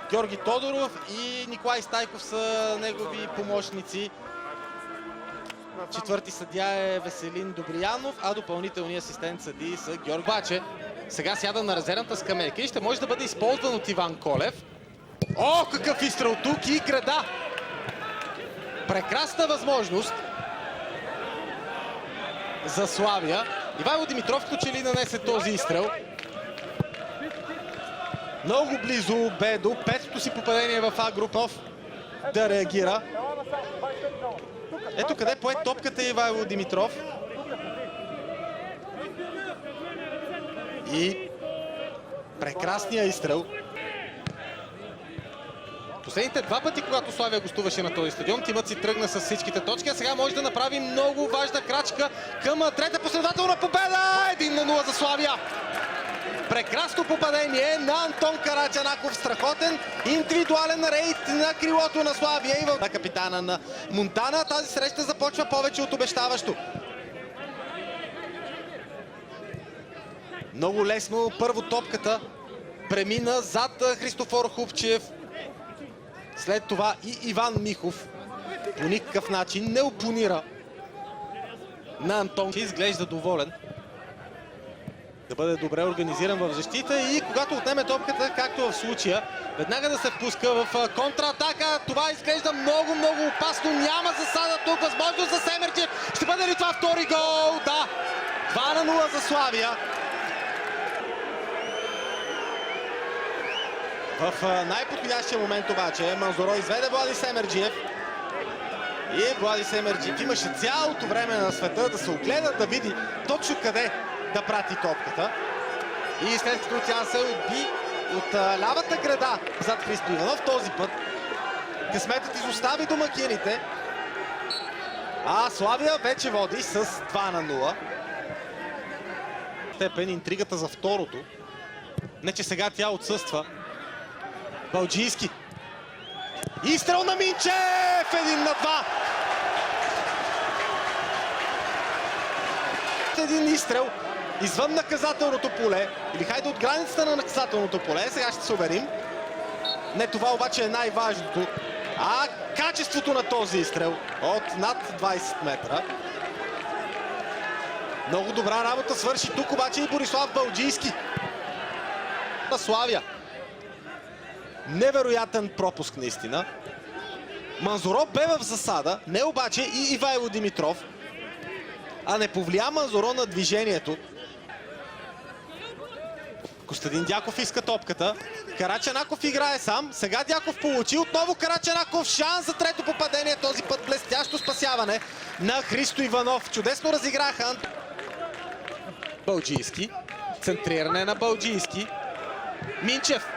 Георги Тодоров и Николай Стайков са негови помощници. Четвърти съдия е Веселин Добриянов, а допълнителният асистент съдии са Георги. Обаче, сега сяда на резервната скамейка и ще може да бъде използван от Иван Колев. О, какъв изстрел тук и града! Прекрасна възможност за Славия. Ивайло Димитров като че ли нанесе този изстрел. Много близо бе до петото си попадение в А Групов да реагира. Ето къде пое топката Ивайло Димитров. И прекрасния изстрел. Последните два пъти, когато Славия гостуваше на този стадион, тимът си тръгна с всичките точки, а сега може да направи много важна крачка към трета последователна победа! 1-0 за Славия! Прекрасно попадение на Антон Карачанаков. Страхотен индивидуален рейд на крилото на Славия и на капитана на Монтана. Тази среща започва повече от обещаващо. Много лесно първо топката премина зад Христофор Хубчев. След това и Иван Михов по никакъв начин не опонира на Антон. Изглежда доволен да бъде добре организиран в защита и когато отнеме топката, както в случая, веднага да се впуска в контратака. Това изглежда много опасно. Няма засада тук. Възможност за Семерджиев. Ще бъде ли това втори гол? Да! 2-0 за Славия. В най-подходящия момент обаче Манзоро изведе Влади Семерджиев. И Влади Семерджиев имаше цялото време на света да се огледа, да види точно къде да прати топката. И след като тя се отби от лявата града зад Христо Иванов, този път късметът изостави домакините. А Славия вече води с 2-0. Степен интригата за второто. Не, че сега тя отсъства. Балджийски. Изстрел на Минчев! 1-2. Един изстрел извън наказателното поле. Или хайде от границата на наказателното поле. Сега ще се уверим. Не това обаче е най-важното. А качеството на този изстрел от над 20 метра. Много добра работа свърши тук обаче и Борислав Балджийски. На Славия. Невероятен пропуск наистина. Манзоро бе в засада, не обаче и Ивайло Димитров. А не повлия Манзоро на движението. Костадин Дяков иска топката. Карачанаков играе сам. Сега Дяков получи. Отново Карачанаков. Шанс за трето попадение. Този път блестящо спасяване на Христо Иванов. Чудесно разиграха. Балджийски. Центриране на Балджийски. Минчев.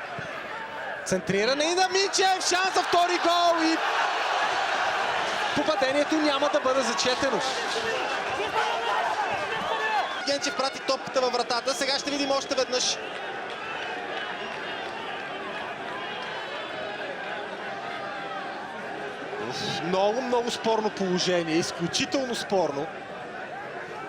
Центриране и на Минчев. Шанс за втори гол и попадението няма да бъде зачетено. Генчев прати топката във вратата. Сега ще видим още веднъж. Много спорно положение. Изключително спорно.